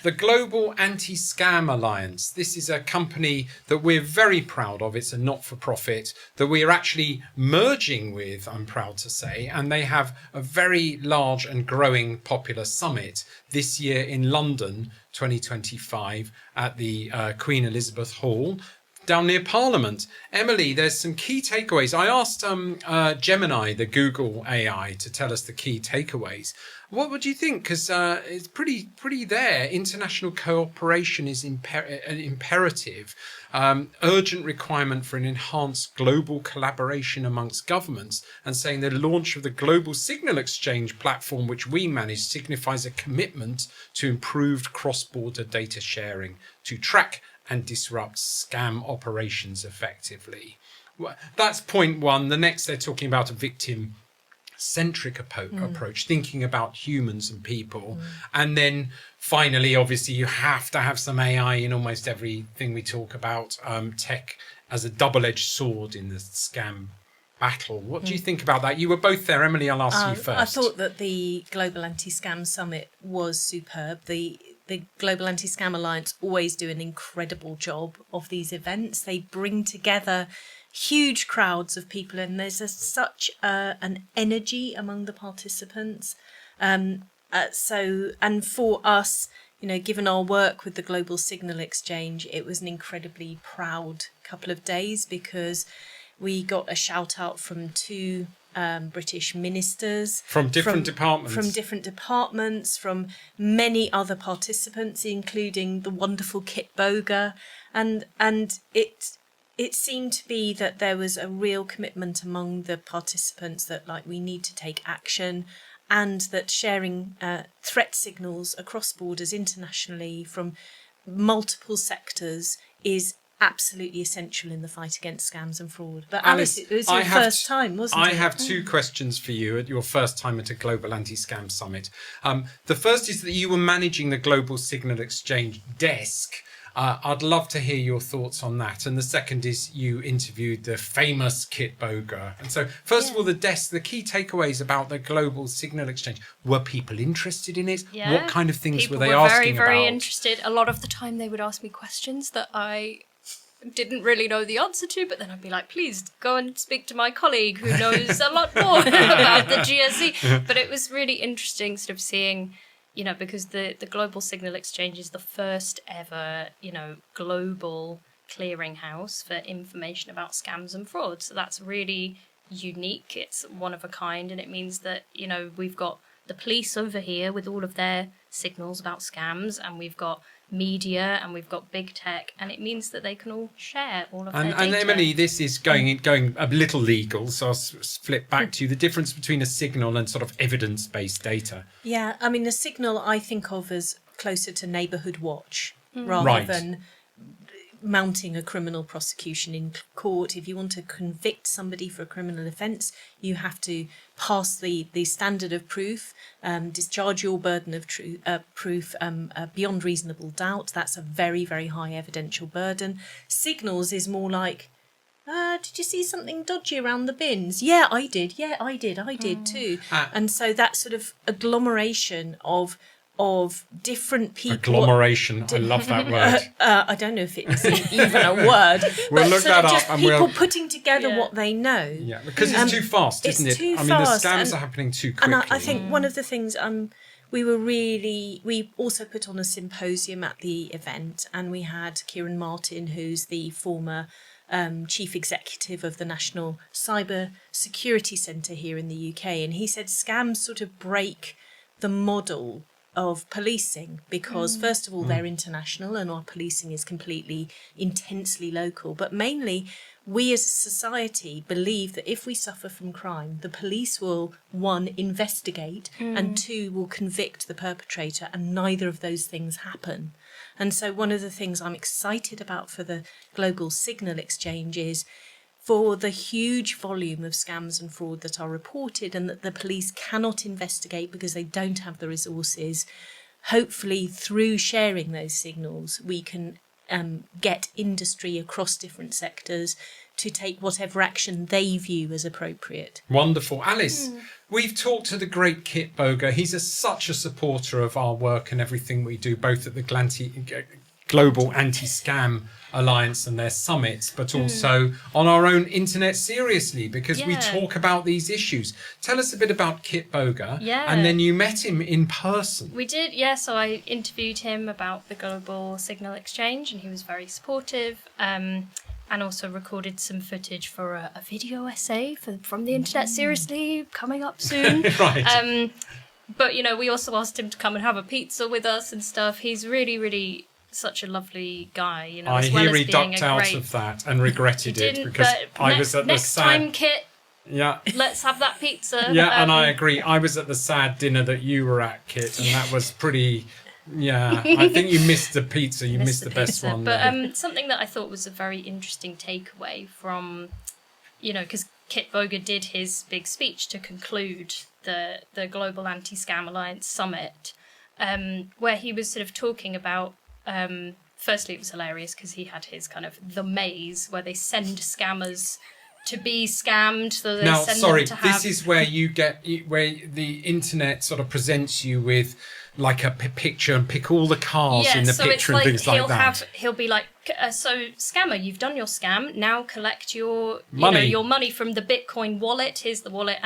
The Global Anti-Scam Alliance. This is a company that we're very proud of. It's a not-for-profit that we are actually merging with, I'm proud to say. And they have a very large and growing popular summit this year in London, 2025, at the Queen Elizabeth Hall, down near Parliament. Emily, there's some key takeaways. I asked Gemini, the Google AI, to tell us the key takeaways. What would you think? Because it's pretty there. International cooperation is an imperative. Urgent requirement for an enhanced global collaboration amongst governments, and saying the launch of the Global Signal Exchange platform, which we manage, signifies a commitment to improved cross-border data sharing to track and disrupt scam operations effectively. That's point one. The next, they're talking about a victim-centric approach, thinking about humans and people. And then finally, obviously, you have to have some AI in almost everything we talk about, tech as a double-edged sword in the scam battle. What do you think about that? You were both there. Emily, I'll ask you first. I thought that the Global Anti-Scam Summit was superb. The Global Anti-Scam Alliance always do an incredible job of these events. They bring together huge crowds of people, and there's such an energy among the participants. And for us, given our work with the Global Signal Exchange, it was an incredibly proud couple of days because we got a shout out from two British ministers from different departments, from many other participants, including the wonderful Kit Boga, and it seemed to be that there was a real commitment among the participants that we need to take action, and that sharing threat signals across borders internationally from multiple sectors is absolutely essential in the fight against scams and fraud. But Alice, it was your first time, wasn't it? I have two questions for you at your first time at a Global Anti-Scam Summit. The first is that you were managing the Global Signal Exchange desk. I'd love to hear your thoughts on that. And the second is you interviewed the famous Kit Boga. And so first of all, the desk, the key takeaways about the Global Signal Exchange. Were people interested in it? Yeah. What kind of things were they asking asking about? People were very interested. A lot of the time they would ask me questions that I didn't really know the answer to, but then I'd be like, please go and speak to my colleague who knows a lot more about the GSE. But it was really interesting sort of seeing, because the Global Signal Exchange is the first ever, global clearinghouse for information about scams and fraud. So that's really unique. It's one of a kind, and it means that, we've got the police over here with all of their signals about scams, and we've got media, and we've got big tech, and it means that they can all share all of their data. And Emily, this is going a little legal, so I'll flip back to you. The difference between a signal and sort of evidence-based data. Yeah, I mean, the signal I think of as closer to neighbourhood watch rather than mounting a criminal prosecution in court. If you want to convict somebody for a criminal offence, you have to pass the standard of proof, discharge your burden of proof beyond reasonable doubt. That's a very, very high evidential burden. Signals is more like, did you see something dodgy around the bins? Yeah, I did. Yeah, I did too. And so that sort of agglomeration of different people. Agglomeration. I love that word. I don't know if it's even a word. We'll look that up. Just people putting together what they know. Yeah, because it's too fast, isn't it? Too I mean, fast, the scams are happening too quickly. And I think one of the things we also put on a symposium at the event, and we had Kieran Martin, who's the former chief executive of the National Cyber Security Centre here in the UK, and he said scams sort of break the model of policing because first of all they're international and our policing is completely intensely local, but mainly we as a society believe that if we suffer from crime, the police will, one, investigate and two, will convict the perpetrator, and neither of those things happen. And so one of the things I'm excited about for the Global Signal Exchange is for the huge volume of scams and fraud that are reported and that the police cannot investigate because they don't have the resources. Hopefully, through sharing those signals, we can get industry across different sectors to take whatever action they view as appropriate. Wonderful. Alice, we've talked to the great Kit Boga. He's such a supporter of our work and everything we do, both at the Global Anti-Scam Alliance and their summits, but also on our own Internet Seriously, because we talk about these issues. Tell us a bit about Kit Boga. Yeah. And then you met him in person. We did, yeah. So I interviewed him about the Global Signal Exchange, and he was very supportive. And also recorded some footage for a video essay from the Internet Seriously coming up soon. Right. But, you know, we also asked him to come and have a pizza with us and stuff. He's really, really such a lovely guy, you know. I as well hear as he being ducked a out great... of that and regretted He it didn't, because but I was at the next sad... time, Kit, Yeah. let's have that pizza. Yeah, and I agree. I was at the sad dinner that you were at, Kit, and that was pretty... Yeah, I think you missed the pizza. You missed the best one. But something that I thought was a very interesting takeaway from, you know, because Kit Boga did his big speech to conclude the Global Anti-Scam Alliance Summit, where he was sort of talking about... firstly, it was hilarious because he had his kind of the maze where they send scammers to be scammed. So they now, send sorry, them to have... this is where where the internet sort of presents you with like a picture and pick all the cars in the picture and things like that. He'll be like, so scammer, you've done your scam. Now collect your money. Your money from the Bitcoin wallet. Here's the wallet,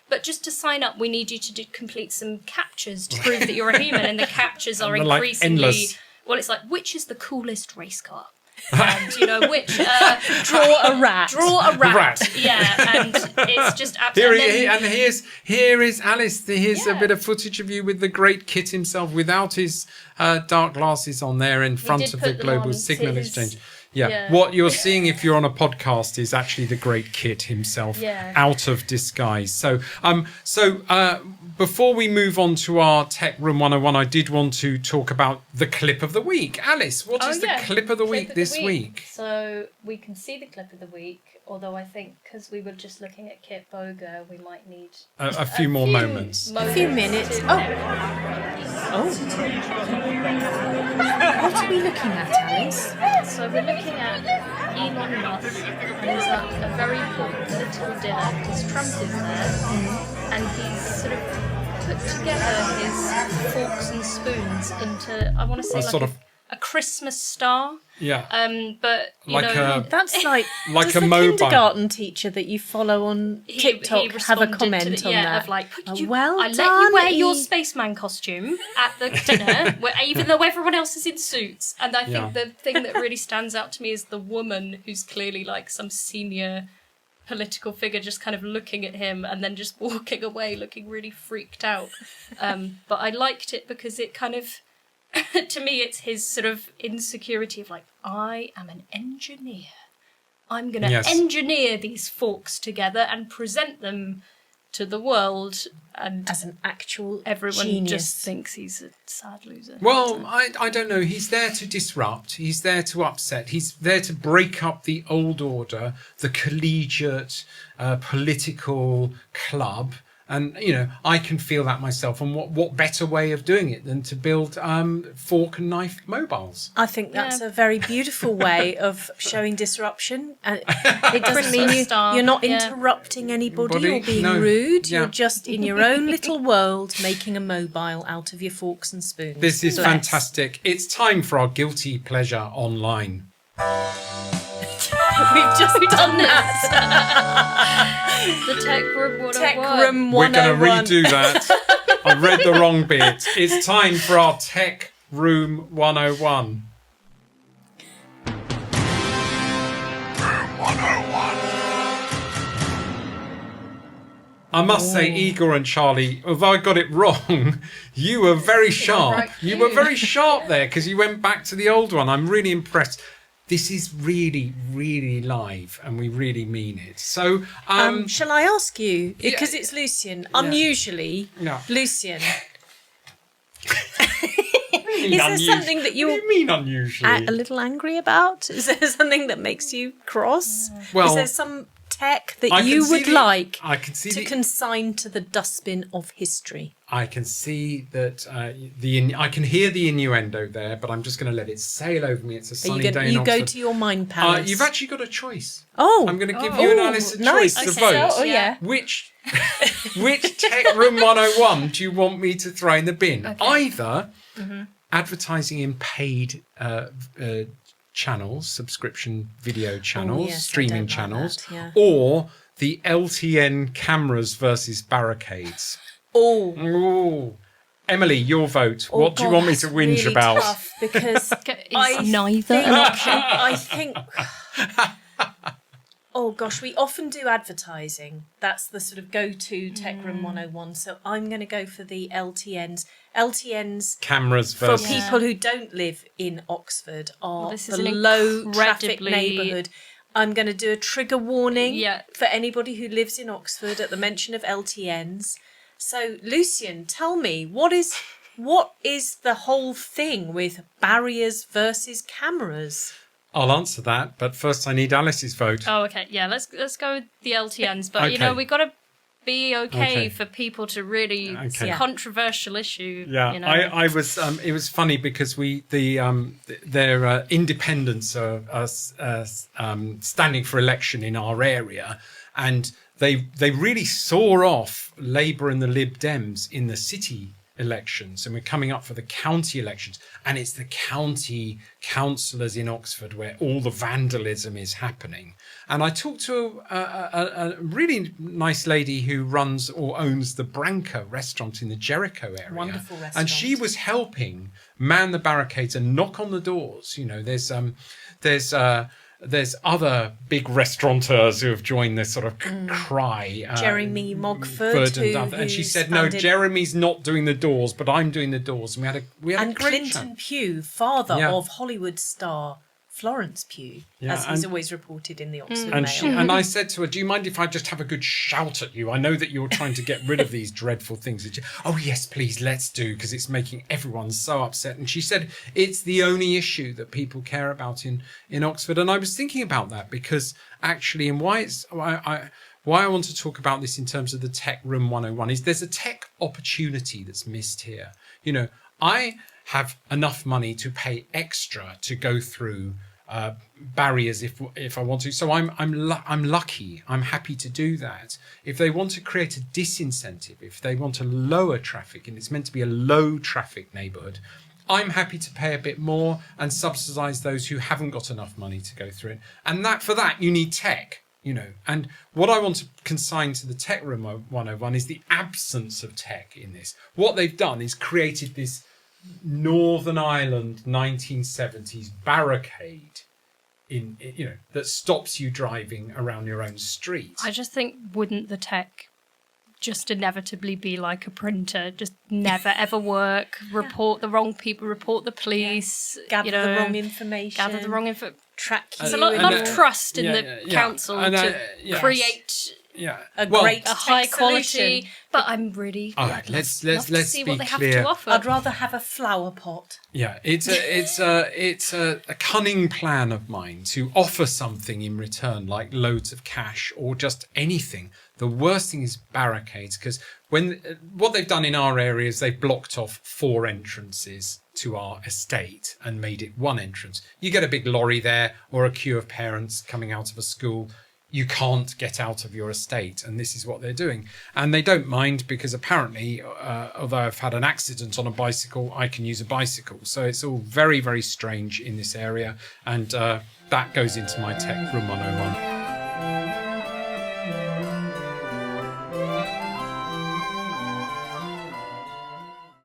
but just to sign up, we need you to complete some captures to prove that you're a human, and the captures are increasingly endless. Well, it's like, which is the coolest race car? And, you know, which... Draw a rat. Draw a rat. Yeah, and it's just absolutely... Here is Alice. Here's a bit of footage of you with the great Kit himself without his dark glasses on there in front of the Global Signal Exchange. Yeah. What you're seeing if you're on a podcast is actually the great Kit himself out of disguise. So before we move on to our Tech Room 101, I did want to talk about the clip of the week. Alice, what is the clip of the week this week? So we can see the clip of the week, although I think because we were just looking at Kit Boga, we might need a few more moments. A few minutes. Oh. What are we looking at, Alice? So we're looking at Elon Musk, and he's at a very important political dinner because Trump is there, and he's sort of put together his forks and spoons into, I want to say, like a Christmas star. Yeah. But you like know, that's like like does a the mobile kindergarten teacher that you follow on TikTok have a comment on that? Of like, well I let done, you wear your spaceman costume at the dinner, even though everyone else is in suits. And I think the thing that really stands out to me is the woman who's clearly like some senior political figure just kind of looking at him and then just walking away looking really freaked out. But I liked it because it kind of, to me, it's his sort of insecurity of like, I am an engineer. I'm going to engineer these forks together and present them to the world, and as an actual everyone genius. Just thinks he's a sad loser. Well, I don't know. He's there to disrupt. He's there to upset. He's there to break up the old order, the collegiate political club. And, you know, I can feel that myself. And what better way of doing it than to build fork and knife mobiles? I think that's a very beautiful way of showing disruption. It doesn't mean you're not interrupting anybody or being rude. You're just in your own little world making a mobile out of your forks and spoons. This is fantastic. It's time for our guilty pleasure online. We've just done that. The Tech Room 101. Tech Room 101. We're going to redo that. I read the wrong bit. It's time for our Tech Room 101. I must say, Igor and Charlie, although I got it wrong, you were very sharp. You were very sharp there because you went back to the old one. I'm really impressed. This is really, really live, and we really mean it. So, shall I ask you? Because it's Lucian. Unusually, Lucian. Is there something that What do you mean unusually? a little angry about? Is there something that makes you cross? Well, is there some tech I that can you see would the- like I can see to the- consign to the dustbin of history? I can see that I can hear the innuendo there, but I'm just going to let it sail over me. It's a Are sunny you, day in you go Oxford. to your mind palace? You've actually got a choice. Oh, I'm going to give you and Alice a nice. choice to Okay. vote. Oh yeah. Which Tech Room 101 do you want me to throw in the bin? Okay. Either advertising in paid channels, subscription video channels, yes, I streaming don't like channels, that, yeah. or the LTN cameras versus barricades. Oh. Ooh. Emily, your vote. Oh, What do you God, want me that's to whinge really about? Tough because Is neither an option? I think. Oh gosh, we often do advertising. That's the sort of go-to Tech Room 101. So I'm going to go for the LTNs. LTNs Cameras for versus... people who don't live in Oxford are this is the an low traffic incredibly- neighbourhood. I'm going to do a trigger warning Yeah. for anybody who lives in Oxford at the mention of LTNs. So, Lucian, tell me, what is the whole thing with barriers versus cameras? I'll answer that, but first I need Alice's vote. Oh, okay. Yeah, let's go with the LTNs. But, Okay. we've got to be okay Okay. for people to really... It's a Okay. controversial issue. Yeah, I was. It was funny because their independents are standing for election in our area, and they really saw off Labour and the Lib Dems in the city elections, and we're coming up for the county elections, and it's the county councillors in Oxford where all the vandalism is happening. And I talked to a really nice lady who runs or owns the Branca restaurant in the Jericho area. Wonderful restaurant. And she was helping man the barricades and knock on the doors. There's other big restaurateurs who have joined this sort of cry. Jeremy Mogford, and she said, "No, Jeremy's not doing the doors, but I'm doing the doors." And we had a and great Clinton chat. Pugh, father Yeah. of Hollywood star Florence Pugh, Yeah, as he's and- always reported in the Oxford And Mail. I said to her, "Do you mind if I just have a good shout at you? I know that you're trying to get rid of these dreadful things." Oh yes, please, let's do, because it's making everyone so upset. And she said it's the only issue that people care about in Oxford. And I was thinking about that because actually, and why I want to talk about this in terms of the Tech Room 101 is there's a tech opportunity that's missed here. I have enough money to pay extra to go through barriers if I want to. So I'm lucky. I'm happy to do that. If they want to create a disincentive, if they want to lower traffic, and it's meant to be a low traffic neighbourhood, I'm happy to pay a bit more and subsidise those who haven't got enough money to go through it. And for that you need tech. And what I want to consign to the Tech Room 101 is the absence of tech in this. What they've done is created this Northern Ireland 1970s barricade that stops you driving around your own street. I just think, wouldn't the tech just inevitably be like a printer, just never ever work, report the wrong people, report the police, Gather the wrong information. gather the wrong info. Track you. There's a lot of trust in yeah, the yeah. council And, to yes. create a great a high tech quality, solution. but I'm really All right, let's let's see be what they clear. have to offer. I'd rather have a flower pot. Yeah, it's a cunning plan of mine to offer something in return, like loads of cash or just anything. The worst thing is barricades, because what they've done in our area is they've blocked off 4 entrances to our estate and made it 1 entrance. You get a big lorry there or a queue of parents coming out of a school. You can't get out of your estate, and this is what they're doing. And they don't mind because apparently, although I've had an accident on a bicycle, I can use a bicycle. So it's all very, very strange in this area, and that goes into my Tech Room 101.